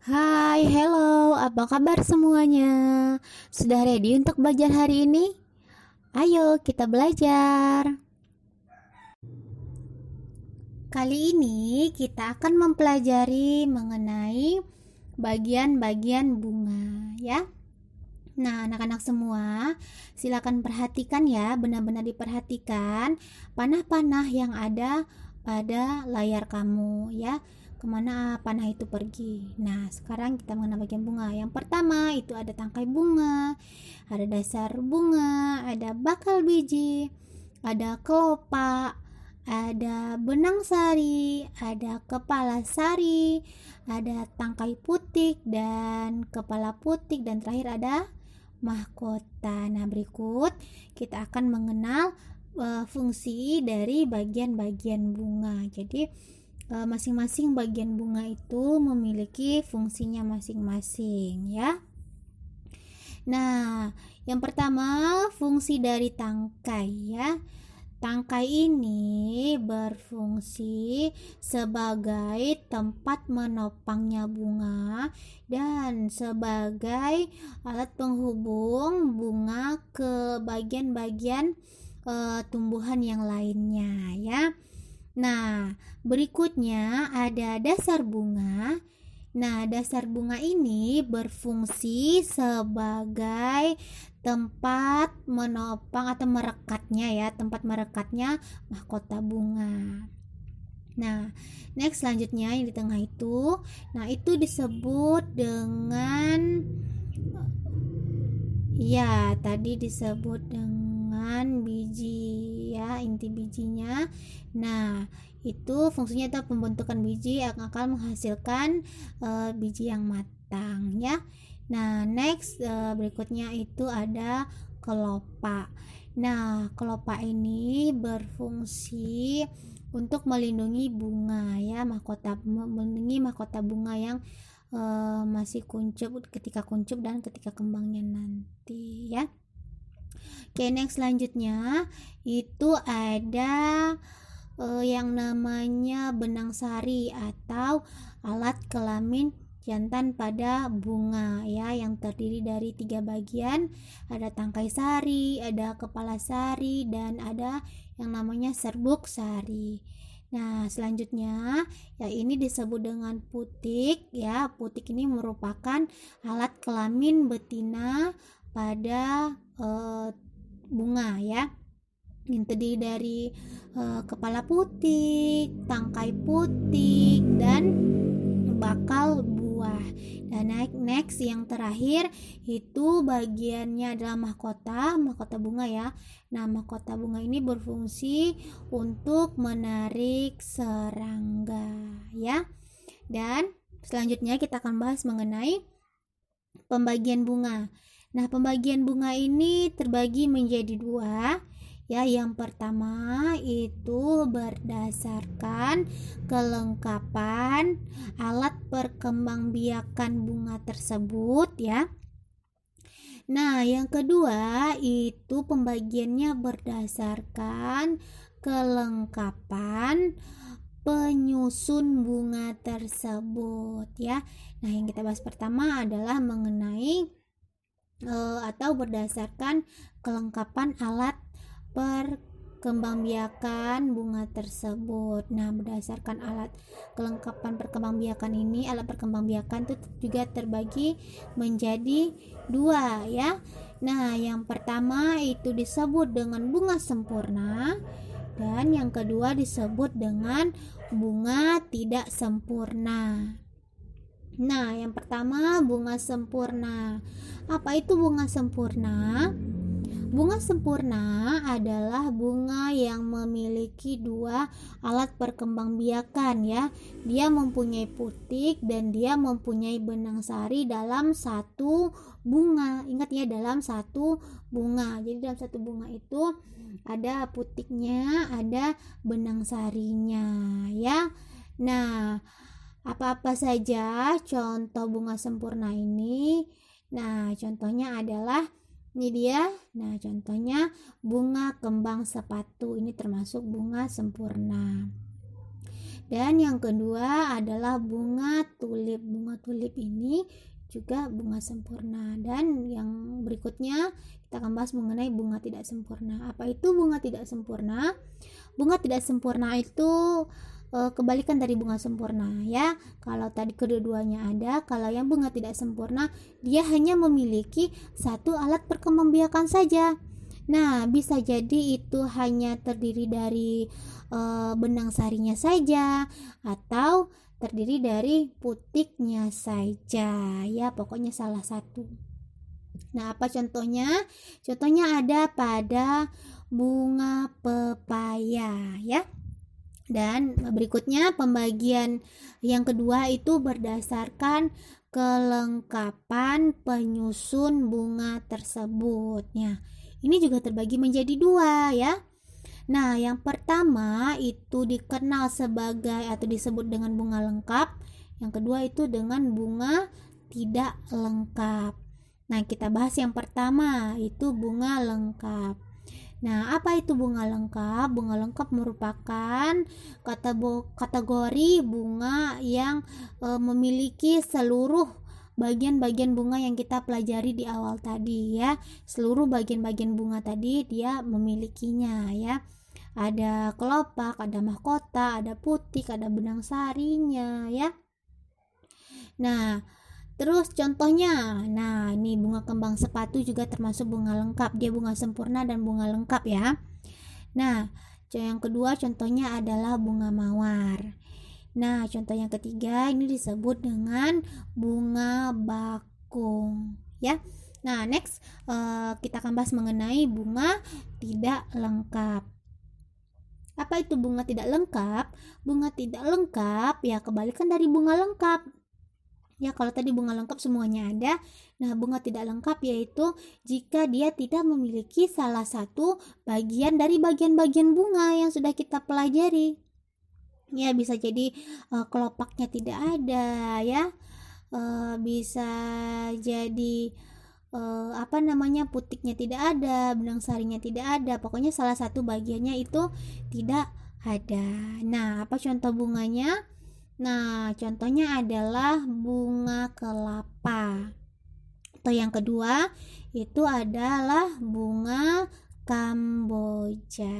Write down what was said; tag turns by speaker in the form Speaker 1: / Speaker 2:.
Speaker 1: Hai, hello, apa kabar semuanya? Sudah ready untuk belajar hari ini? Ayo kita belajar. Kali ini kita akan mempelajari mengenai bagian-bagian bunga ya. Nah, anak-anak semua, silakan perhatikan ya, benar-benar diperhatikan panah-panah yang ada pada layar kamu ya. Kemana panah itu pergi. Nah, sekarang kita mengenai bagian bunga. Yang pertama itu ada tangkai bunga, ada dasar bunga, ada bakal biji, ada kelopak, ada benang sari, ada kepala sari, ada tangkai putik dan kepala putik, dan terakhir ada mahkota. Nah, berikut kita akan mengenal fungsi dari bagian-bagian bunga. Jadi masing-masing bagian bunga itu memiliki fungsinya masing-masing ya. Nah, yang pertama fungsi dari tangkai ya. Tangkai ini berfungsi sebagai tempat menopangnya bunga dan sebagai alat penghubung bunga ke bagian-bagian tumbuhan yang lainnya ya. Nah, berikutnya ada dasar bunga. Nah, dasar bunga ini berfungsi sebagai tempat menopang atau merekatnya ya, tempat merekatnya mahkota bunga. Nah, next selanjutnya yang di tengah itu, nah itu disebut dengan ya, tadi disebut dengan biji ya, inti bijinya. Nah, itu fungsinya itu pembentukan biji yang akan menghasilkan biji yang matang ya. Nah, next berikutnya itu ada kelopak. Nah, kelopak ini berfungsi untuk melindungi bunga ya, melindungi mahkota bunga yang masih kuncup, ketika kuncup dan ketika kembangnya nanti ya. Oke, next selanjutnya itu ada yang namanya benang sari atau alat kelamin jantan pada bunga ya, yang terdiri dari 3 bagian. Ada tangkai sari, ada kepala sari, dan ada yang namanya serbuk sari. Nah, selanjutnya ya ini disebut dengan putik ya. Putik ini merupakan alat kelamin betina pada bunga ya. Yang terdiri dari kepala putik, tangkai putik, dan bakal buah. Dan next yang terakhir itu bagiannya adalah mahkota bunga ya. Nah, mahkota bunga ini berfungsi untuk menarik serangga ya. Dan selanjutnya kita akan bahas mengenai pembagian bunga. Nah, pembagian bunga ini terbagi menjadi 2 ya. Yang pertama itu berdasarkan kelengkapan alat perkembangbiakan bunga tersebut ya. Nah, yang kedua itu pembagiannya berdasarkan kelengkapan penyusun bunga tersebut ya. Nah, yang kita bahas pertama adalah mengenai atau berdasarkan kelengkapan alat perkembangbiakan bunga tersebut. Nah, berdasarkan alat kelengkapan perkembangbiakan ini, alat perkembangbiakan itu juga terbagi menjadi 2 ya. Nah, yang pertama itu disebut dengan bunga sempurna, dan yang kedua disebut dengan bunga tidak sempurna. Nah, yang pertama bunga sempurna. Apa itu bunga sempurna? Bunga sempurna adalah bunga yang memiliki 2 alat perkembangbiakan ya. Dia mempunyai putik dan dia mempunyai benang sari dalam satu bunga. Ingat ya, dalam satu bunga. Jadi dalam satu bunga itu ada putiknya, ada benang sarinya ya. Nah, apa-apa saja contoh bunga sempurna ini? Nah, contohnya adalah ini dia. Nah, contohnya bunga kembang sepatu. Ini termasuk bunga sempurna. Dan yang kedua adalah bunga tulip. Bunga bunga tulip ini juga bunga sempurna. Dan yang berikutnya kita akan bahas mengenai bunga tidak sempurna. Apa itu bunga tidak sempurna? Bunga tidak sempurna itu kebalikan dari bunga sempurna ya. Kalau tadi kedua-duanya ada, kalau yang bunga tidak sempurna dia hanya memiliki satu alat perkembangbiakan saja. Nah, bisa jadi itu hanya terdiri dari benang sarinya saja atau terdiri dari putiknya saja ya, pokoknya salah satu. Nah, apa contohnya? Contohnya ada pada bunga pepaya ya. Dan berikutnya pembagian yang kedua itu berdasarkan kelengkapan penyusun bunga tersebut. Nah, ini juga terbagi menjadi dua ya. Nah, yang pertama itu dikenal sebagai atau disebut dengan bunga lengkap. Yang kedua itu dengan bunga tidak lengkap. Nah, kita bahas yang pertama itu bunga lengkap. Nah, apa itu bunga lengkap? Bunga lengkap merupakan kategori bunga yang memiliki seluruh bagian-bagian bunga yang kita pelajari di awal tadi ya. Seluruh bagian-bagian bunga tadi dia memilikinya ya. Ada kelopak, ada mahkota, ada putik, ada benang sarinya ya. Nah, terus contohnya, nah ini bunga kembang sepatu juga termasuk bunga lengkap. Dia bunga sempurna dan bunga lengkap ya. Nah, yang kedua contohnya adalah bunga mawar. Nah, contoh yang ketiga ini disebut dengan bunga bakung ya. Nah, next kita akan bahas mengenai bunga tidak lengkap. Apa itu bunga tidak lengkap? Bunga tidak lengkap ya kebalikan dari bunga lengkap. Ya, kalau tadi bunga lengkap semuanya ada. Nah, bunga tidak lengkap yaitu jika dia tidak memiliki salah satu bagian dari bagian-bagian bunga yang sudah kita pelajari. Ya, bisa jadi kelopaknya tidak ada ya. Bisa jadi putiknya tidak ada, benang sarinya tidak ada. Pokoknya salah satu bagiannya itu tidak ada. Nah, apa contoh bunganya? Nah, contohnya adalah bunga kelapa. Atau yang kedua itu adalah bunga kamboja.